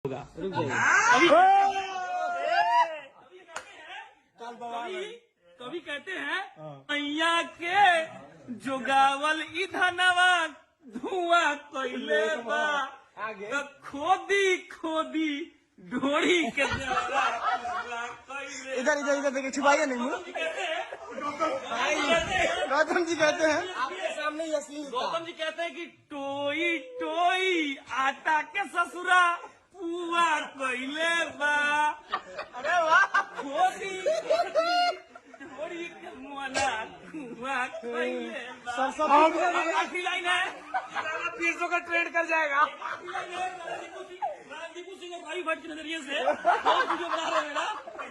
होगा। कभी कहते हैं मैया के जोगावल इधनवा धुआं कोइले बा तो खोदी खोदी ढोड़ी के इधर इधर इधर देखिए, छुपाइए नहीं मुँह। गौतम जी कहते हैं आपके सामने ही असली। गौतम जी कहते हैं कि टोई टोई आटा के ससुरा पुआ कोइले बा। अरे वाह, खोदी ढोड़ी के मुआना पुआ कोइले बा। आखिरी लाइन है, पीसों का ट्रेंड कर जाएगा। दीपू सिंह और रवि भट्ट के नजरिए से बहुत वीडियो बना रहे हैं ना।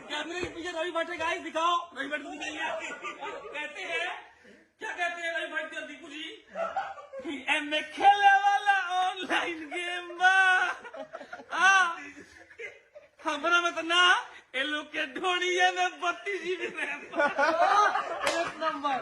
कैमरे के पीछे रवि भट्ट है, गाइस दिखाओ रवि भट्ट को दिखाइए। कहते हैं, क्या कहते हैं रवि भट्ट और दीपू जी कि एम खेले वाला ऑनलाइन गेम बा हमारा में तो ना ये लोग के ढोड़िए में 32 GB रैम। एक नंबर।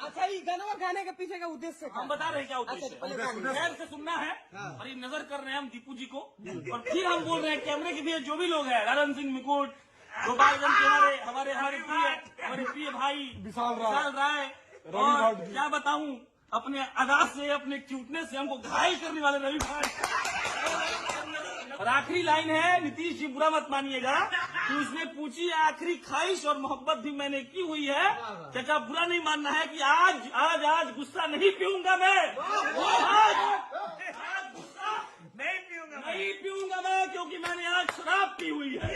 अच्छा, ये गाना गाने के पीछे का उद्देश्य क्या? हम बता रहे हैं क्या उद्देश्य है। ध्यान से सुनना है और ये नजर कर रहे हैं हम दीपू जी को। और फिर हम बोल रहे हैं कैमरे के पीछे जो भी लोग हैं, राजन सिंह मुकुट, गोपालगंज के हमारे प्रिय भाई विशाल राय, और क्या बताऊं अपने अदा से, अपने क्यूटनेस से हमको घायल करने वाले रवि भाई। और आखिरी लाइन है, नीतीश जी बुरा मत मानिएगा कि उसने पूछी आखिरी ख्वाहिश और मोहब्बत भी मैंने की हुई है। चाचा बुरा नहीं मानना है कि आज गुस्सा नहीं पीऊंगा मैं। आज गुस्सा नहीं पीऊंगा मैं, क्योंकि मैंने आज शराब पी हुई है।